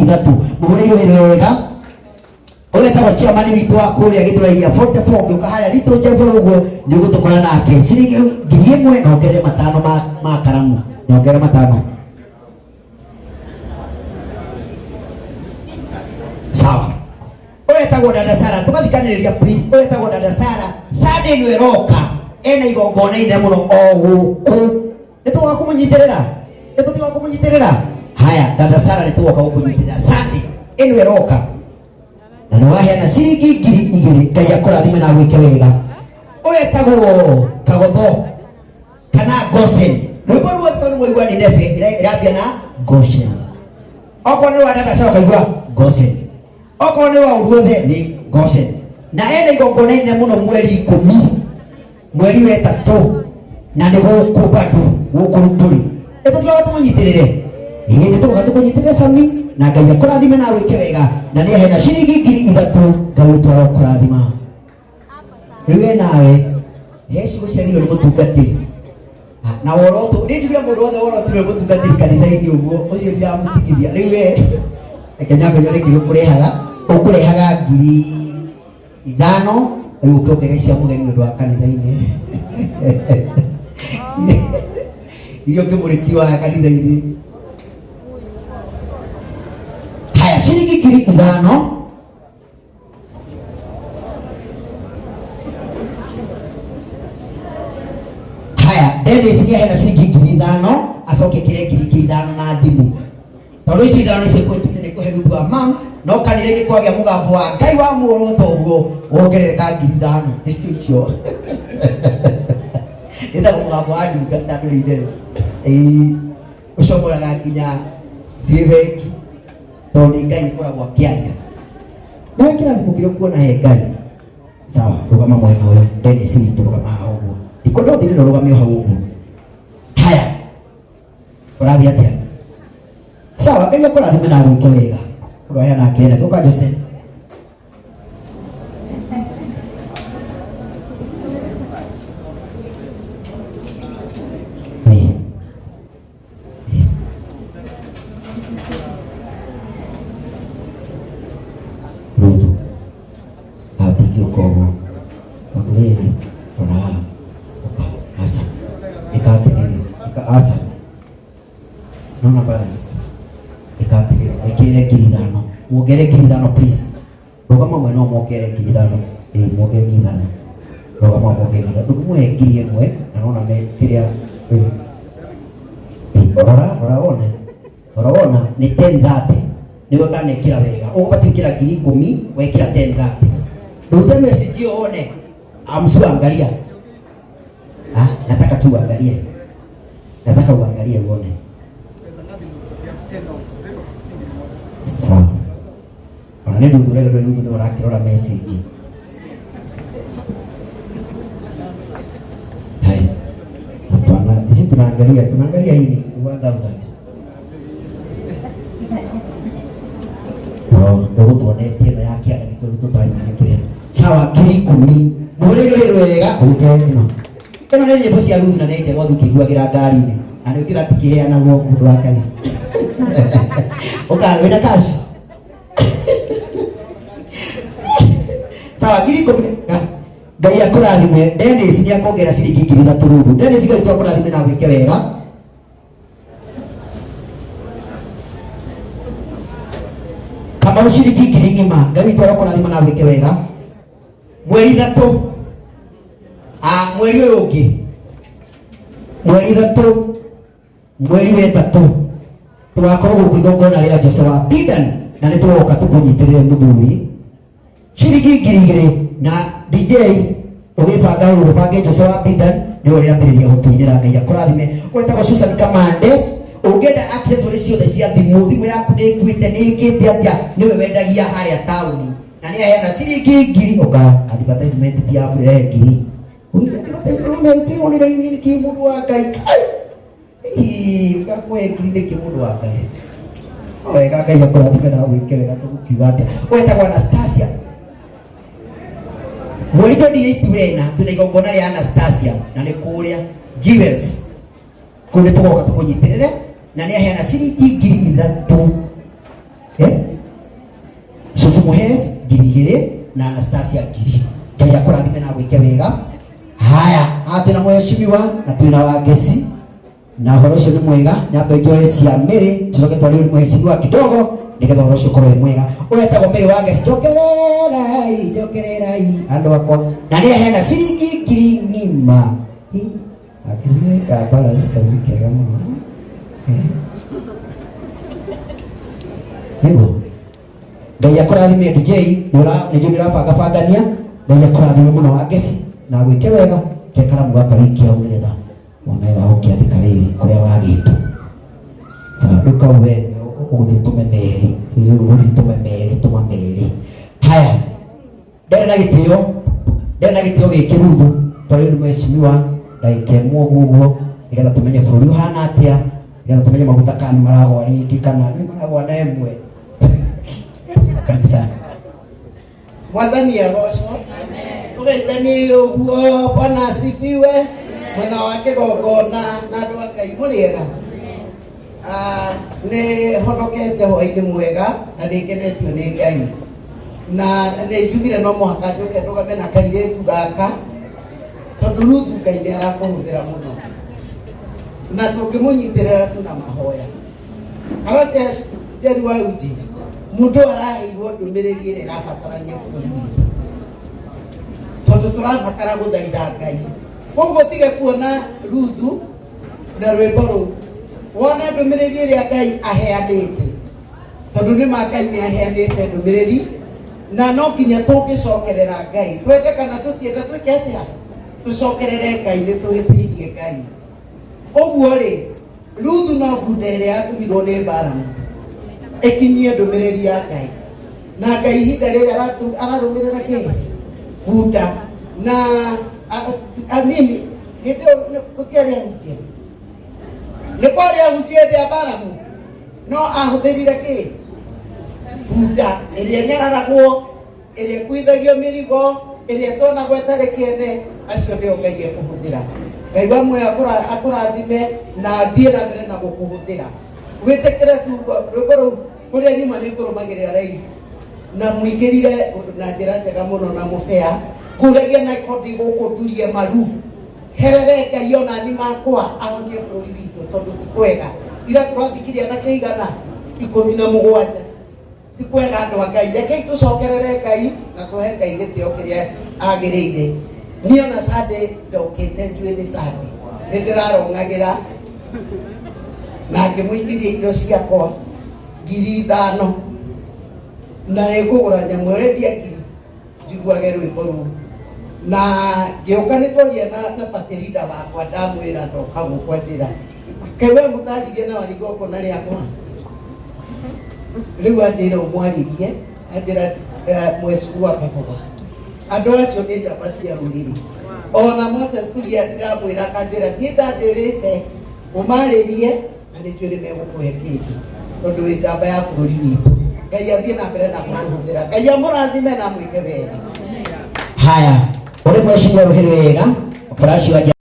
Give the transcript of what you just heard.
ithatu muhuriirwo wega Oleta wachia mani witu wa kuria githuraia 44 uka haya litro chefu uguo ni gutukora nake ciringi 1000 na ongere matano ma karamu na ongere matano sawa oleta go dada Sara tukathikaniria please oleta go dada Sara Sunday ni roka ena igongona ine muno o guku nituga kumunyitirira nituga kumunyitirira haya dada Sara nituga kumunyitirira Sunday eno roka na no waheana ciringi 2000 Ngai akurathime na gwike wega oyetagwo Kagotho kana Goshen rwimbo rwo toni mwigwa ni nefe irambia na Goshen oko ni wadada Sara kaigwa Goshen oko ni wa uruothe ni Goshen na ene igongona ine muno mweri 10 mweri wa 3 na ni guku badu guku ruturi etugiwa watu munyitirire iyi ni tuga tukunyitirire sami na Ngai akurathime na gwike wega na ni ahena ciringi 3000 Ngai twara kurathima riwe nawe heci guciarirwo ni mutungatiri na woroto ndijugira mundu wothe worotire mutungatiri kanitha-ini uguo ucio ndiramutigithia riwe Kenya nyore kiri ukurehaga 5000 riu ukiongerecia mugeni ndu wa kanitha-ini irio kimuriki wa kanitha-ini haya ciringi 5000 haya Dennis ni hena ciringi 5000 acoke kire 5000 na thimu tondu ici ithano ni cikwetu ni kuheruthu wa mam no kanitha-ini kwagia mugambo wa Ngai wa muoroto uguo wongerereka 5000 nicio icio ita mugambo wa ndungata ndurinde ucomoraga nginya cibengi tondu Ngai kuragwo akiaria na kirathimo kiria kuona he Ngai sawa rugama mwena uyu Dennis ni rugama hau uguo ikondo thini rugama hau uguo haya urathia atia sawa Ngai akurathime na gwike wega uroya na kirena kuka Jose Rudu atiki ukomo akulele ora asa ikatiriri asa nona balance ikatiriri ikire 5000 muogere 5000 please rugama mwena muogere 5000 muogere 5000 rugama muogere 5000 ndumwe ngirie mwe na nona me kiria orona ni 1030 ni gotane kira wega ubati kira 10,000 wekira 1030 ndurute message yo one amsuangalia nataka tu uangalie nataka uangalie uone sawa ona ni ndudure ndo rakirora message hai hapana sisi tunaangalia hii 1000 ndio tuonetie na yake aniko tutanyana kile sawa 10,000 muhuriro wega ino ni nyimbo cia Ruth na nje gothu kiguagira ngari-ini na ni ukiga tikiheana guo mundu wa Ngai ukarwira cash sawa 10,000 Ngai akurathime Dennis ni akongera ciringi 3000 Ruth Dennis Ngai twakurathime na gwike wega kama ushiriki 10,000 Ngai twakurathime na gwike wega mweri 3 mweri uyu ungi mweri 3 mweri wa 3 tugakorwo guku igongona ria Joshua Biden na ni tugoka tukunyitirire muthuri ciringi 2000 na DJ ugibanga ubange Joshua Biden ni uri ambiriria gutuinira Ngai akurathime gwetagwo Susan Kamande ungenda accessories ciothe cia thimu yaku ni ikuite ni ikite atia niwe wendagia haria tauni na ni aheana ciringi 1000 oka advertisement tia free 1000 advertisement pio ni raini ki mundu wa Ngai ngakwe ngiri ki mundu wa Ngai wega Ngai akurathime na gwike wega tukiuga atia wetagwo Anastasia mwerijo ndi iturena tuna igongona ria Anastasia na ni kuria Jewels kunde tugoka tukunyitirire na ni aheana ciringi 3000 Susu Muhes ngiri na Anastasia ngiri. Ngai akũrathime na gwĩke wega. Haya, atĩ na mheshimiwa na twina wagesi na horo ũcio nĩ mwega. Nyambe njoe cia Mĩrĩ tucoke twarĩ mheshimiwa kidogo nigetha horo ũcio ũkorwo wĩ mwega. Ũyetagwo Mĩrĩ wagesi. Njokererai andũ akwa na nĩ hena ciringi ngiri ng'ima. Akisikia bara isikauli kega mũno. Nĩguo Ngai akũrathime DJ nĩjũ nĩrabangabangania. Ngai akũrathime mũno wagesi na gwĩke wega ke karamu gaka wiki au nĩgetha wona wao ũkĩandĩka rĩrĩ kũrĩa wagĩtwo. Sanduka we ũgũthiĩ tũmemerĩ ũgũthiĩ tũmemerĩ. Haya, ndĩrĩ na gĩtĩo gĩkĩ ruthu tondũ nĩ mheshimiwa ndagĩka ĩmwe ũguo nĩgetha tũmenye bũrũri ũhana atĩa, nĩgetha tũmenye maguta kana nĩ maragwa rĩngĩ kana nĩ maragwa na ĩmwe. Kabisa. Mwathani agocwo. Tũgeithanie ũguo. Bwana asifiwe. Mwena wa kĩgongona na andũ a Ngai mũrĩega. Nĩ honokete hwaĩ-inĩ mwega na nĩngenetio nĩ Ngai. Na nĩ njugire no mũhaka njoke ndũgame na kairĩtu gaka tondũ Ruthu Ngai nĩ arakũhũthĩra mũno na tũngĩmũnyitĩrĩra tu na mahoya. Karate Njeri wa Uji mũndũ araheirwo ndũmĩrĩri ĩrĩa ĩrabatarania bũrũri witũ tondũ tũrabatara gũthaitha Ngai. Koguo tige kuona Ruthu na rwĩmbo rũu wona ndũmĩrĩri ĩrĩa Ngai aheanĩte tondũ nĩ ma Ngai nĩ aheanĩte ndũmĩrĩri na no nginya tũngĩcokerera Ngai twende kana tũtienda twĩke atĩa tũcokerere Ngai nĩ tũhĩtĩirie Ngai. Ũguo rĩ Ruthu no bunda ĩrĩa yatumirwo nĩ Balamu ĩkinyie ndũmĩrĩri ya Ngai na Ngai ihinda rĩrĩa ararũmĩrĩra kĩ bunda na amini hĩndĩ ĩyo gũtiarĩ ahutie nĩ kwarĩ ahutie hĩndĩ ya Balamu no ahũthĩrire kĩ bunda ĩrĩa nyararagwo ĩrĩa ĩkuithagio mĩrigo ĩrĩa tonagwo ĩtarĩ kĩene. Acio nĩo Ngai ekũhũthĩra. Ngai wa muoyo akũrathime na thiĩ na mbere na gũkũhũthĩra. Wĩtĩkĩre tu rwĩmbo rũu kũrĩa nyuma nĩ ngũrũmagĩrĩra live na mũingĩrire na njĩra njega mũno na mũbea kũragia na ikondi gũkũ turie maru herere Ngai ona ni makwa ahonie bũrũri witũ tondũ ti kwega. Ira tũrathikiria na kĩigana 17 ti kwega andũ a Ngai. Rekei tũcokerere Ngai na tũhe Ngai gĩtĩo kĩrĩa agĩrĩire. Niĩ ona Sunday ndokĩte njuĩrĩ Sunday nĩ ndĩrarong'agĩra na ngĩmũingĩria indo ciakwa 5,000 na nĩ ngũgũra nyamũ ĩrendia 1,000 njiguage rwĩmbo rũu na ngĩũka nĩ twaria na patirida wakwa ndamwĩra ndoka gũkwa njĩra kewe mũtaririe na warigongona rĩakwa rĩu anjĩra ũmwarĩrie anjĩra mweciru akaboga. Andũ acio nĩ njamba cia rũrĩrĩ. Ona Moses Kuria ndĩramwĩra akanjĩra niĩ ndanjĩrĩte ũmarĩrie na nĩ njũĩ megũkũhe kĩndũ tondũ wĩ njamba ya bũrũri witũ. Ngai athiĩ na mbere na kũmũhũthĩra. Ngai amũrathime na mwĩke wega. Haya, ũrĩ mheshimiwa Ruhĩrĩ wega. Furashi wa